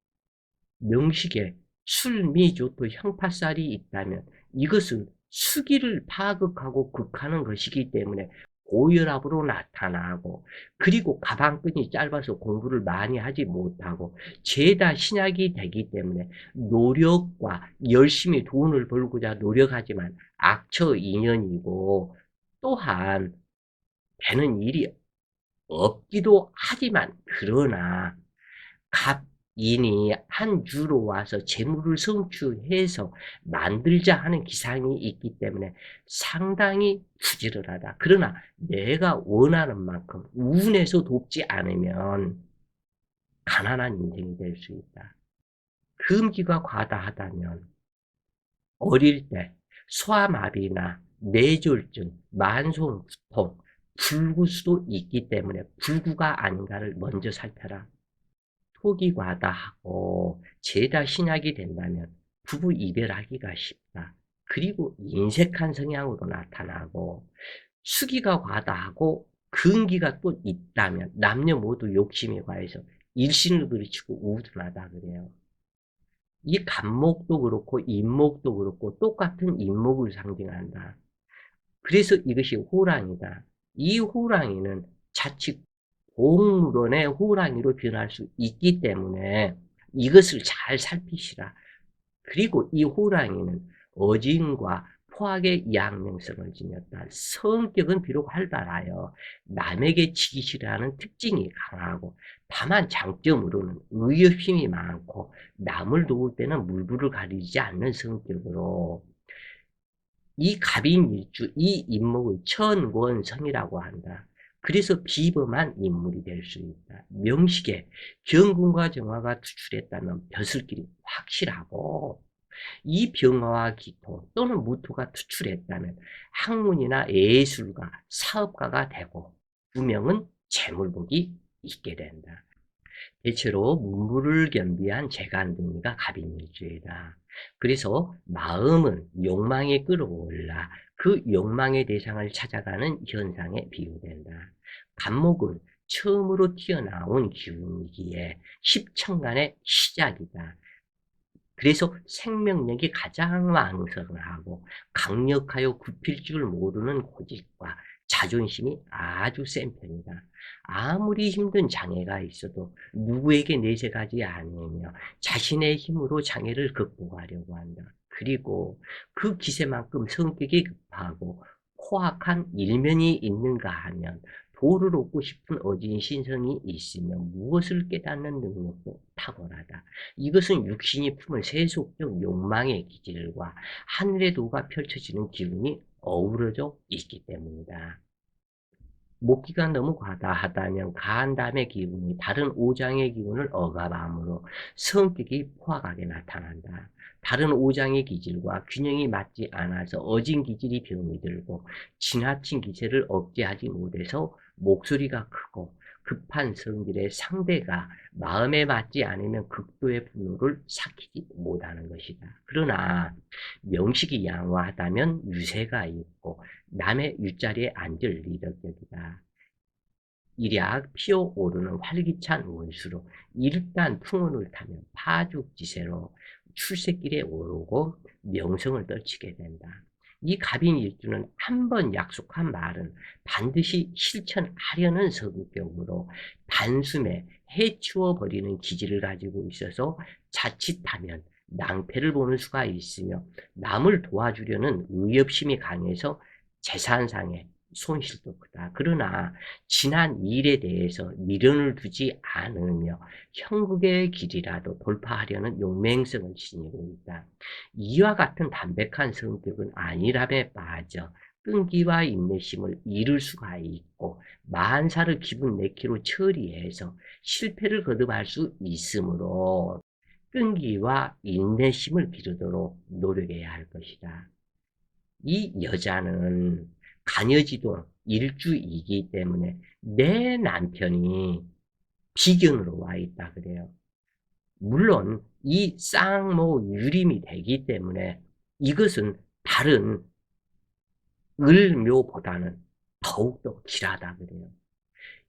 명식에 술, 미, 조토, 형파살이 있다면 이것은 수기를 파극하고 극하는 것이기 때문에 고혈압으로 나타나고, 그리고 가방끈이 짧아서 공부를 많이 하지 못하고, 죄다 신약이 되기 때문에 노력과 열심히 돈을 벌고자 노력하지만 악처 인연이고, 또한 되는 일이 없기도 하지만, 그러나 갑인이 한 주로 와서 재물을 성취해서 만들자 하는 기상이 있기 때문에 상당히 부지런하다. 그러나 내가 원하는 만큼 운에서 돕지 않으면 가난한 인생이 될 수 있다. 금기가 과다하다면 어릴 때 소아마비나 뇌졸중, 만성두통, 불구수도 있기 때문에 불구가 아닌가를 먼저 살펴라. 톡이 과다하고 죄다 신약이 된다면 부부 이별하기가 쉽다. 그리고 인색한 성향으로 나타나고, 수기가 과다하고 근기가 또 있다면 남녀 모두 욕심에 과해서 일신을 그르치고 우둔하다 그래요. 이 간목도 그렇고 인목도 그렇고 똑같은 인목을 상징한다. 그래서 이것이 호랑이다. 이 호랑이는 자칫 공물원의 호랑이로 변할 수 있기 때문에 이것을 잘 살피시라. 그리고 이 호랑이는 어진과 포악의 양명성을 지녔다. 성격은 비록 활발하여 남에게 지기 싫어하는 특징이 강하고, 다만 장점으로는 의협심이 많고 남을 도울 때는 물불을 가리지 않는 성격으로, 이 갑인일주, 이 인목을 천권성이라고 한다. 그래서 비범한 인물이 될 수 있다. 명식에 경금과 정화가 투출했다면 벼슬길이 확실하고, 이 병화와 기토 또는 무토가 투출했다면 학문이나 예술가, 사업가가 되고, 부명은 재물복이 있게 된다. 대체로 문물을 겸비한 재간등이가 갑인일주이다. 그래서 마음은 욕망에 끌어올라 그 욕망의 대상을 찾아가는 현상에 비유된다. 간목은 처음으로 튀어나온 기운이기에 십천간의 시작이다. 그래서 생명력이 가장 왕성하고 강력하여 굽힐 줄 모르는 고집과 자존심이 아주 센 편이다. 아무리 힘든 장애가 있어도 누구에게 내색하지 않으며 자신의 힘으로 장애를 극복하려고 한다. 그리고 그 기세만큼 성격이 급하고 포악한 일면이 있는가 하면 도를 얻고 싶은 어진 신성이 있으면 무엇을 깨닫는 능력도 탁월하다. 이것은 육신이 품을 세속적 욕망의 기질과 하늘의 도가 펼쳐지는 기운이 어우러져 있기 때문이다. 목기가 너무 과다하다면 간담의 기운이 다른 오장의 기운을 억압함으로 성격이 포악하게 나타난다. 다른 오장의 기질과 균형이 맞지 않아서 어진 기질이 병이 들고, 지나친 기세를 억제하지 못해서 목소리가 크고 급한 성질의 상대가 마음에 맞지 않으면 극도의 분노를 삭히지 못하는 것이다. 그러나 명식이 양호하다면 유세가 있고 남의 윗자리에 앉을 리더격이다. 일약 피어오르는 활기찬 원수로 일단 풍운을 타면 파죽지세로 출세길에 오르고 명성을 떨치게 된다. 이 갑인일주는 한 번 약속한 말은 반드시 실천하려는 성격으로 단숨에 해치워버리는 기질을 가지고 있어서 자칫하면 낭패를 보는 수가 있으며, 남을 도와주려는 의협심이 강해서 재산상의 손실도 크다. 그러나 지난 일에 대해서 미련을 두지 않으며 형국의 길이라도 돌파하려는 용맹성을 지니고 있다. 이와 같은 담백한 성격은 안일함에 빠져 끈기와 인내심을 잃을 수가 있고, 만사를 기분 내키로 처리해서 실패를 거듭할 수 있으므로 끈기와 인내심을 기르도록 노력해야 할 것이다. 이 여자는 간여지동 일주이기 때문에 내 남편이 비견으로 와 있다 그래요. 물론 이 쌍모 유림이 되기 때문에 이것은 다른 을묘보다는 더욱더 길하다 그래요.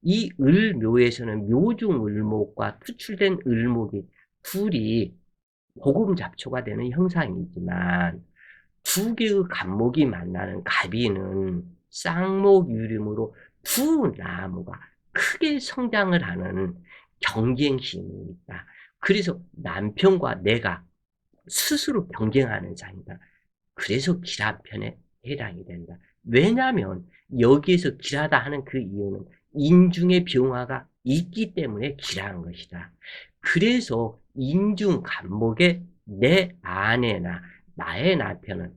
이 을묘에서는 묘중을목과 투출된 을목이 둘이 고금잡초가 되는 형상이지만 두 개의 갑목이 만나는 갑이는 쌍목유림으로 두 나무가 크게 성장을 하는 경쟁심이 있다. 그래서 남편과 내가 스스로 경쟁하는 상이다. 그래서 길한편에 해당이 된다. 왜냐하면 여기에서 길하다 하는 그 이유는 인중의 병화가 있기 때문에 길한 것이다. 그래서 인중 간목에 내 아내나 나의 남편은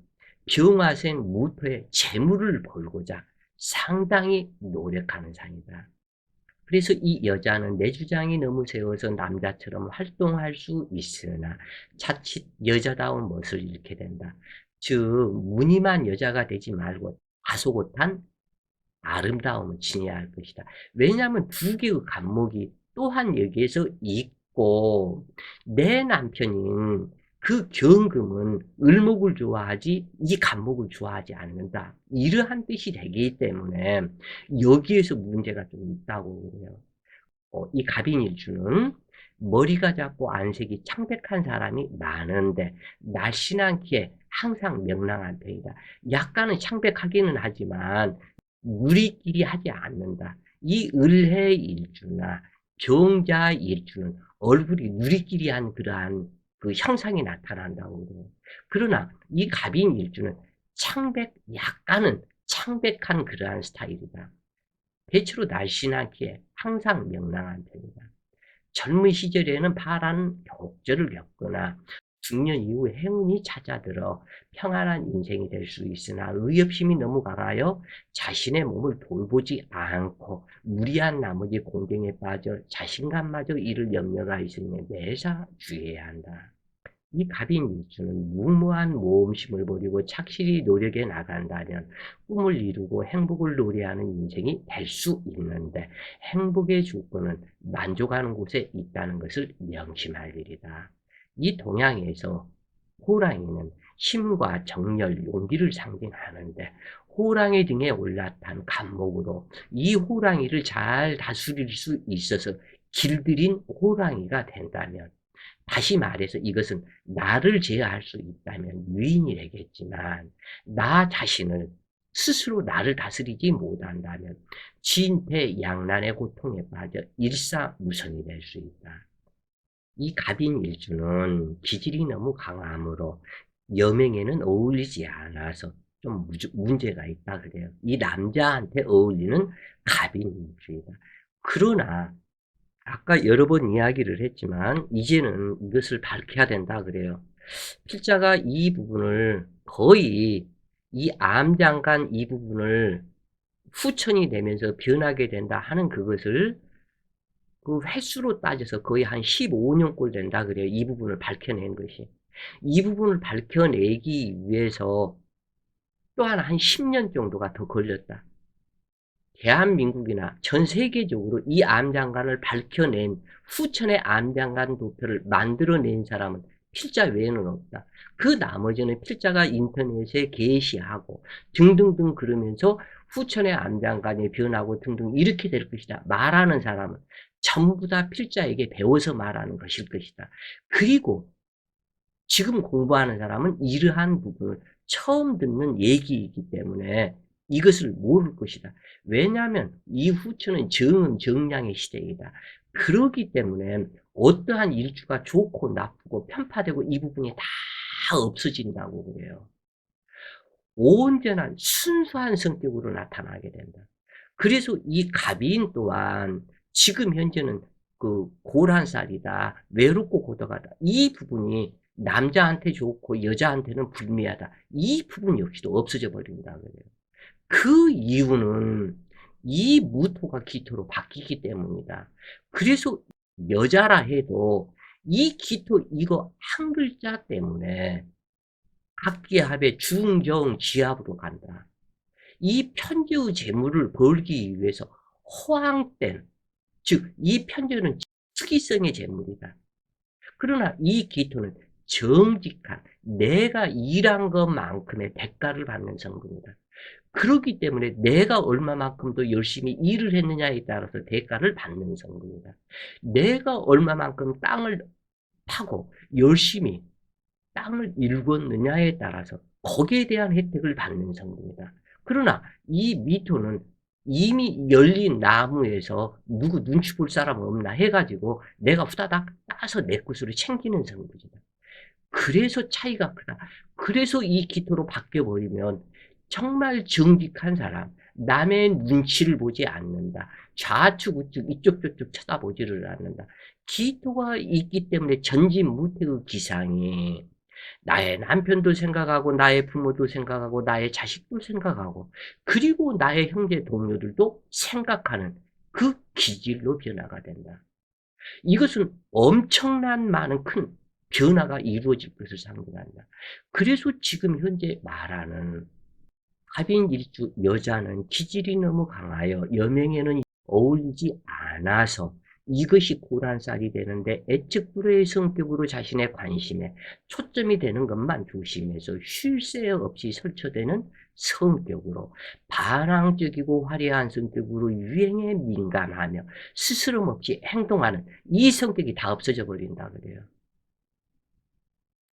병화생 무토의 재물을 벌고자 상당히 노력하는 상이다. 그래서 이 여자는 내 주장이 너무 세워서 남자처럼 활동할 수 있으나 자칫 여자다운 멋을 잃게 된다. 즉 무늬만 여자가 되지 말고 다소곳한 아름다움을 지녀야 할 것이다. 왜냐하면 두 개의 간목이 또한 여기에서 있고 내 남편인 그 경금은 을목을 좋아하지 이 간목을 좋아하지 않는다. 이러한 뜻이 되기 때문에 여기에서 문제가 좀 있다고 그래요. 이 갑인일주는 머리가 작고 안색이 창백한 사람이 많은데 날씬한 키에 항상 명랑한 편이다. 약간은 창백하기는 하지만 누리끼리 하지 않는다. 이 을해일주나 경자일주는 얼굴이 누리끼리한 그러한 그 형상이 나타난다고 그래요. 그러나 이 갑인일주는 약간은 창백한 그러한 스타일이다. 대체로 날씬한 키에 항상 명랑한 편이다. 젊은 시절에는 파란 격절을 겪거나 중년 이후에 행운이 찾아들어 평안한 인생이 될 수 있으나 의협심이 너무 강하여 자신의 몸을 돌보지 않고 무리한 나머지 공경에 빠져 자신감마저 잃을 염려가 있으니 매사 주의해야 한다. 이 갑인일주는 무모한 모험심을 버리고 착실히 노력해 나간다면 꿈을 이루고 행복을 노래하는 인생이 될 수 있는데 행복의 조건은 만족하는 곳에 있다는 것을 명심할 일이다. 이 동양에서 호랑이는 힘과 정열, 용기를 상징하는데 호랑이 등에 올라탄 갑목으로 이 호랑이를 잘 다스릴 수 있어서 길들인 호랑이가 된다면 다시 말해서 이것은 나를 제어할 수 있다면 유인이 되겠지만 나 자신을 스스로 나를 다스리지 못한다면 진퇴양난의 고통에 빠져 일사무성이 될 수 있다. 이 갑인일주는 기질이 너무 강하므로 여명에는 어울리지 않아서 좀 문제가 있다 그래요. 이 남자한테 어울리는 갑인일주이다. 그러나 아까 여러 번 이야기를 했지만 이제는 이것을 밝혀야 된다 그래요. 필자가 이 부분을 거의 이 암장간 이 부분을 후천이 되면서 변하게 된다 하는 그것을 그 횟수로 따져서 거의 한 15년꼴 된다 그래요. 이 부분을 밝혀낸 것이. 이 부분을 밝혀내기 위해서 또한 한 10년 정도가 더 걸렸다. 대한민국이나 전 세계적으로 이 암장간을 밝혀낸 후천의 암장간 도표를 만들어낸 사람은 필자 외에는 없다. 그 나머지는 필자가 인터넷에 게시하고 등등등 그러면서 후천의 암장간이 변하고 등등 이렇게 될 것이다. 말하는 사람은 전부 다 필자에게 배워서 말하는 것일 것이다. 그리고 지금 공부하는 사람은 이러한 부분을 처음 듣는 얘기이기 때문에 이것을 모를 것이다. 왜냐하면 이 후천은 정음 정량의 시대이다. 그러기 때문에 어떠한 일주가 좋고 나쁘고 편파되고 이 부분이 다 없어진다고 그래요. 온전한 순수한 성격으로 나타나게 된다. 그래서 이 갑인 또한 지금 현재는 그 고란살이다, 외롭고 고독하다. 이 부분이 남자한테 좋고 여자한테는 불미하다. 이 부분 역시도 없어져 버린다 그래요. 그 이유는 이 무토가 기토로 바뀌기 때문이다. 그래서 여자라 해도 이 기토 이거 한 글자 때문에 각기합의 중정 지합으로 간다. 이 편재의 재물을 벌기 위해서 허황된, 즉 이 편재는 특이성의 재물이다. 그러나 이 기토는 정직한 내가 일한 것만큼의 대가를 받는 성분이다. 그렇기 때문에 내가 얼마만큼 더 열심히 일을 했느냐에 따라서 대가를 받는 성분이다. 내가 얼마만큼 땅을 파고 열심히 땅을 일궜느냐에 따라서 거기에 대한 혜택을 받는 성분이다. 그러나 이 미토는 이미 열린 나무에서 누구 눈치 볼 사람 없나 해가지고 내가 후다닥 따서 내 것으로 챙기는 성분이다. 그래서 차이가 크다. 그래서 이 기토로 바뀌어버리면 정말 정직한 사람, 남의 눈치를 보지 않는다. 좌측 우측 이쪽 저쪽 쳐다보지를 않는다. 기토가 있기 때문에 전진무태의 기상이 나의 남편도 생각하고 나의 부모도 생각하고 나의 자식도 생각하고 그리고 나의 형제 동료들도 생각하는 그 기질로 변화가 된다. 이것은 엄청난 많은 큰 변화가 이루어질 것을 상징한다. 그래서 지금 현재 말하는 갑인일주 여자는 기질이 너무 강하여 여명에는 어울리지 않아서 이것이 고란살이 되는데 애측불허의 성격으로 자신의 관심에 초점이 되는 것만 조심해서 쉴 새 없이 설쳐되는 성격으로 반항적이고 화려한 성격으로 유행에 민감하며 스스럼 없이 행동하는 이 성격이 다 없어져 버린다 그래요.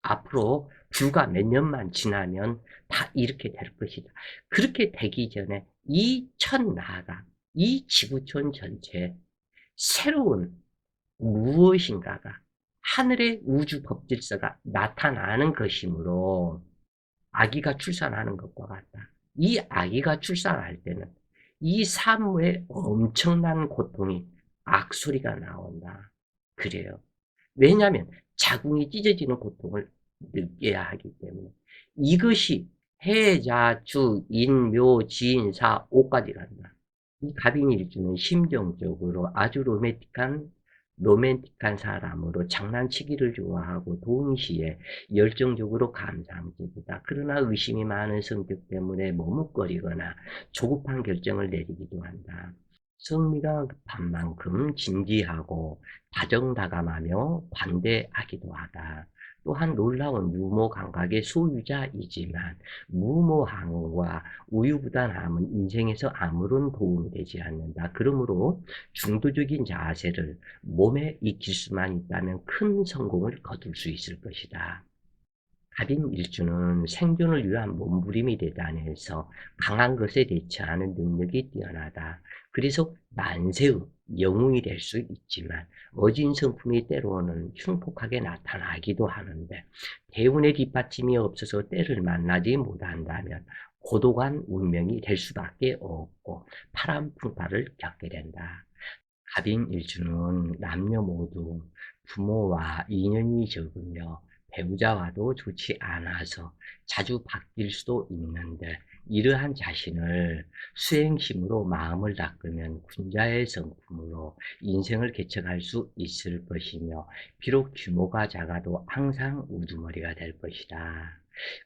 앞으로 불과 몇 년만 지나면 다 이렇게 될 것이다. 그렇게 되기 전에 이 천나가, 이 지구촌 전체에 새로운 무엇인가가 하늘의 우주 법질서가 나타나는 것이므로 아기가 출산하는 것과 같다. 이 아기가 출산할 때는 이 산모의 엄청난 고통이 악소리가 나온다. 그래요. 왜냐하면 자궁이 찢어지는 고통을 느껴야 하기 때문에 이것이 해자, 주, 인, 묘, 지인, 사, 오까지 간다. 이 갑인일주는 심정적으로 아주 로맨틱한 사람으로 장난치기를 좋아하고 동시에 열정적으로 감상적이다. 그러나 의심이 많은 성격 때문에 머뭇거리거나 조급한 결정을 내리기도 한다. 성미가 급한 만큼 진지하고 다정다감하며 관대하기도 하다. 또한 놀라운 유머 감각의 소유자이지만 무모함과 우유부단함은 인생에서 아무런 도움이 되지 않는다. 그러므로 중도적인 자세를 몸에 익힐 수만 있다면 큰 성공을 거둘 수 있을 것이다. 갑인 일주는 생존을 위한 몸부림이 대단해서 강한 것에 대처하는 능력이 뛰어나다. 그래서 만세의 영웅이 될 수 있지만 어진 성품이 때로는 흉폭하게 나타나기도 하는데 대운의 뒷받침이 없어서 때를 만나지 못한다면 고독한 운명이 될 수밖에 없고 파란풍파를 겪게 된다. 갑인 일주는 남녀 모두 부모와 인연이 적으며 배우자와도 좋지 않아서 자주 바뀔 수도 있는데 이러한 자신을 수행심으로 마음을 닦으면 군자의 성품으로 인생을 개척할 수 있을 것이며 비록 규모가 작아도 항상 우두머리가 될 것이다.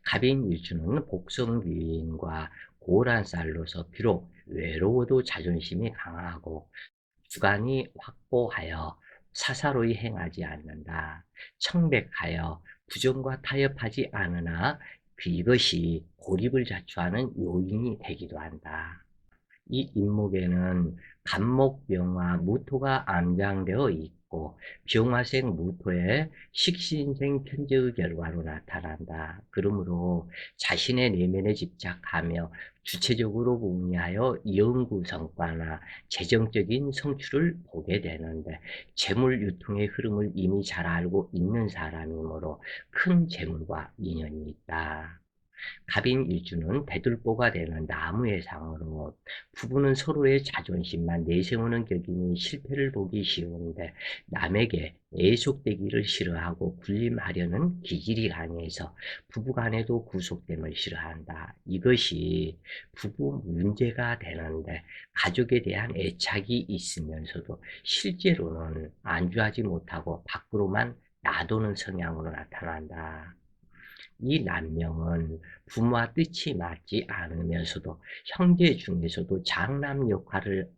갑인 일주는 복성귀인과 고란살로서 비록 외로워도 자존심이 강하고 주관이 확고하여 사사로이 행하지 않는다. 청백하여 부정과 타협하지 않으나 이것이 고립을 자초하는 요인이 되기도 한다. 이 인목에는 간목병화 무토가 암장되어 있고 병화생 무토의 식신생 편재의 결과로 나타난다. 그러므로 자신의 내면에 집착하며 주체적으로 궁리하여 연구 성과나 재정적인 성취를 보게 되는데 재물 유통의 흐름을 이미 잘 알고 있는 사람이므로 큰 재물과 인연이 있다. 갑인 일주는 대들보가 되는 나무의 상으로 부부는 서로의 자존심만 내세우는 격이니 실패를 보기 쉬운데 남에게 애속되기를 싫어하고 군림하려는 기질이 강해서 부부간에도 구속됨을 싫어한다. 이것이 부부 문제가 되는데 가족에 대한 애착이 있으면서도 실제로는 안주하지 못하고 밖으로만 놔두는 성향으로 나타난다. 이 남명은 부모와 뜻이 맞지 않으면서도 형제 중에서도 장남 역할을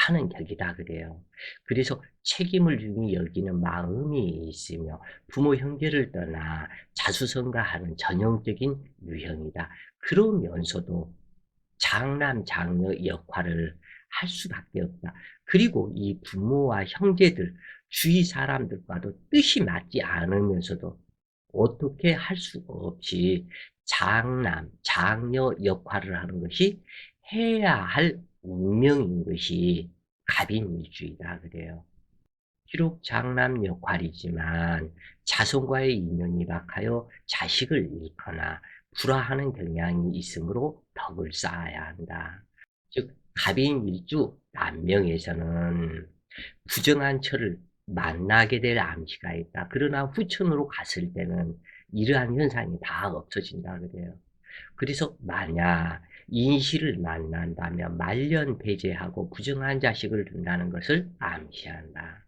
하는 격이다 그래요. 그래서 책임을 중히 여기는 마음이 있으며 부모 형제를 떠나 자수성가하는 전형적인 유형이다. 그러면서도 장남, 장녀 역할을 할 수밖에 없다. 그리고 이 부모와 형제들, 주위 사람들과도 뜻이 맞지 않으면서도 어떻게 할 수가 없이 장남, 장녀 역할을 하는 것이 해야 할 운명인 것이 갑인일주이다 그래요. 비록 장남 역할이지만 자손과의 인연이 박하여 자식을 잃거나 불화하는 경향이 있으므로 덕을 쌓아야 한다. 즉 갑인일주 남명에서는 부정한 처를 만나게 될 암시가 있다. 그러나 후천으로 갔을 때는 이러한 현상이 다 없어진다 그래요. 그래서 만약 인시를 만난다면 말년 배제하고 부정한 자식을 둔다는 것을 암시한다.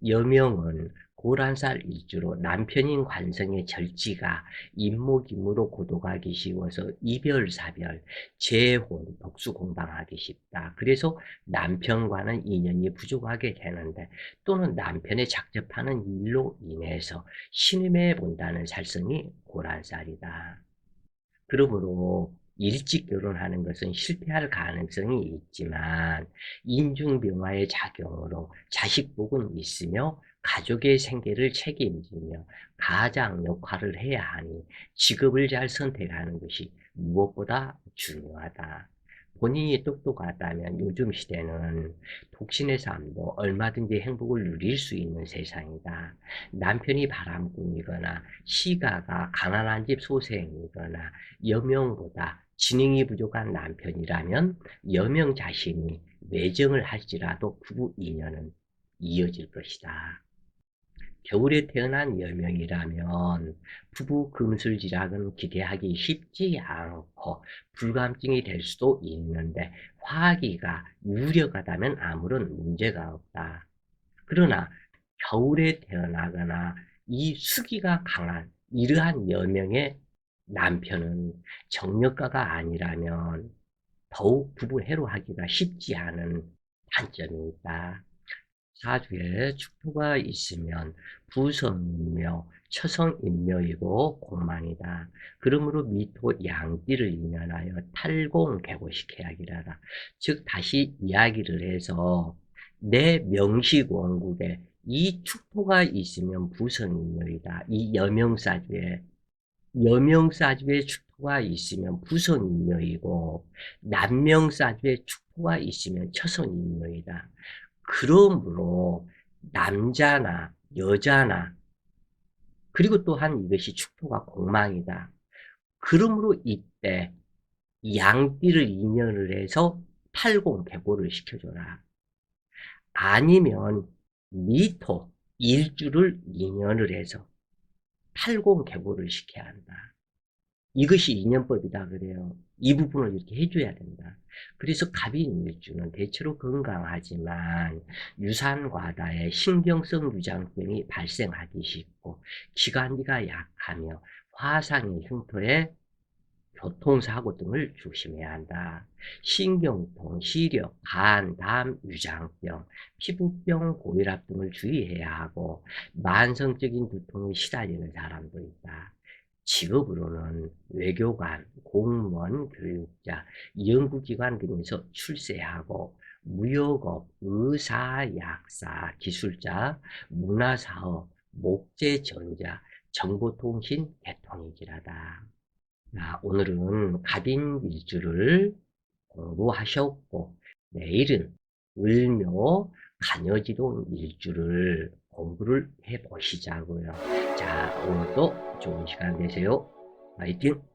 여명은 고란살 일주로 남편인 관성의 절지가 인목임으로 고독하기 쉬워서 이별, 사별, 재혼, 복수공방하기 쉽다. 그래서 남편과는 인연이 부족하게 되는데 또는 남편에 작접하는 일로 인해서 신음해 본다는 살성이 고란살이다. 그러므로 일찍 결혼하는 것은 실패할 가능성이 있지만 인중병화의 작용으로 자식복은 있으며 가족의 생계를 책임지며 가장 역할을 해야 하니 직업을 잘 선택하는 것이 무엇보다 중요하다. 본인이 똑똑하다면 요즘 시대는 독신의 삶도 얼마든지 행복을 누릴 수 있는 세상이다. 남편이 바람꾼이거나 시가가 가난한 집 소생이거나 여명보다 지능이 부족한 남편이라면 여명 자신이 외정을 할지라도 부부 인연은 이어질 것이다. 겨울에 태어난 여명이라면 부부 금술지락은 기대하기 쉽지 않고 불감증이 될 수도 있는데 화기가 유력하다면 아무런 문제가 없다. 그러나 겨울에 태어나거나 이 수기가 강한 이러한 여명의 남편은 정력가가 아니라면 더욱 부부 해로하기가 쉽지 않은 단점이 있다. 사주에 축토가 있으면 부성이며 처성인묘이고 공망이다. 그러므로 미토 양띠를 인연하여 탈공개고식해야기라다. 즉 다시 이야기를 해서 내 명식원국에 이 축토가 있으면 부성인묘이다. 이 여명사주에 축토가 있으면 부성인묘이고 남명사주에 축토가 있으면 처성인묘이다. 그러므로 남자나 여자나 그리고 또한 이것이 축토가 공망이다. 그러므로 이때 양띠를 인연을 해서 탈공개고를 시켜줘라. 아니면 미토 일주를 인연을 해서 탈공개고를 시켜야 한다. 이것이 인연법이다 그래요. 이 부분을 이렇게 해줘야 된다. 그래서 갑인일주는 대체로 건강하지만 유산과다의 신경성 유장병이 발생하기 쉽고 기관지가 약하며 화상의 흉터에 교통사고 등을 조심해야 한다. 신경통, 시력, 간, 담, 유장병, 피부병, 고혈압 등을 주의해야 하고 만성적인 두통에 시달리는 사람도 있다. 직업으로는 외교관, 공무원, 교육자, 연구기관 등에서 출세하고 무역업, 의사, 약사, 기술자, 문화사업, 목재전자, 정보통신, 대통령이라다. 오늘은 갑인일주를 공부하셨고 내일은 을묘 간여지동 일주를 공부를 해보시자고요. 자, 오늘도 좋은 시간 되세요. 화이팅!